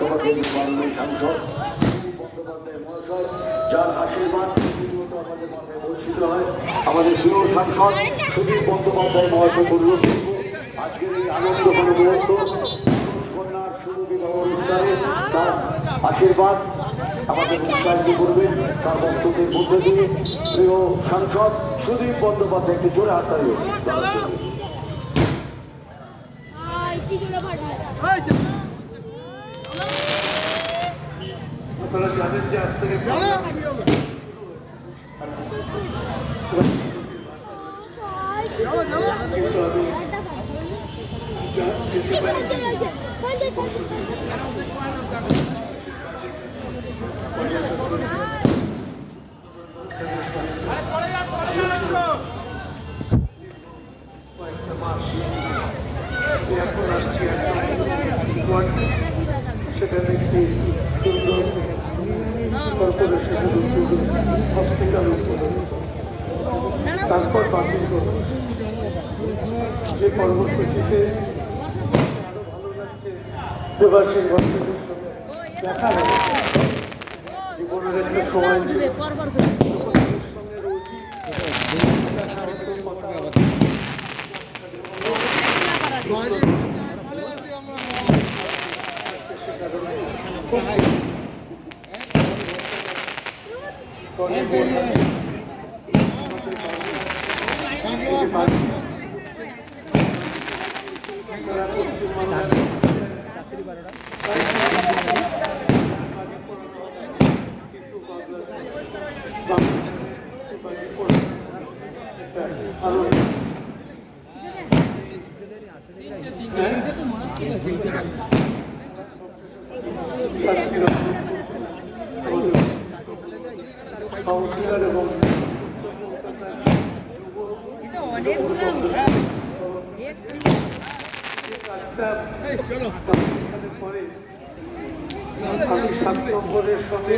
লোকসভা কেন্দ্রের মাননীয় সাংসদ বন্দ্যোপাধ্যায় মহাশয়, যার আশীর্বাদ আমাদের মাথায় বর্ষিত হয়, আমাদের প্রিয় সাংসদ সুধীর বন্দ্যোপাধ্যায় মহাশয় পরিলক্ষিত আজকের এই আনন্দঘন মুহূর্ত কন্যার শুভ বিবাহ অনুষ্ঠানে তার আশীর্বাদ আমাদের উৎসাহিত করবেন। তার বক্তব্যের মধ্যে দিয়ে প্রিয় সাংসদ সুধীর বন্দ্যোপাধ্যায়কে জোরে হাততালি আপনারা জানেন যে আজ থেকে সেখানে একটি সুন্দর কর্পোরেশনের উদ্যোগে হসপিটাল উদ্বোধন, তারপর বাতিল করুন। যে কর্মসূচিতে আরো ভালো লাগছে দেবাশীষ ভক্তদের সঙ্গে দেখা হবে। জীবনের একটা সময় ছিল কাউন্সিলর এবং পরে আমি 7 নম্বরের সঙ্গে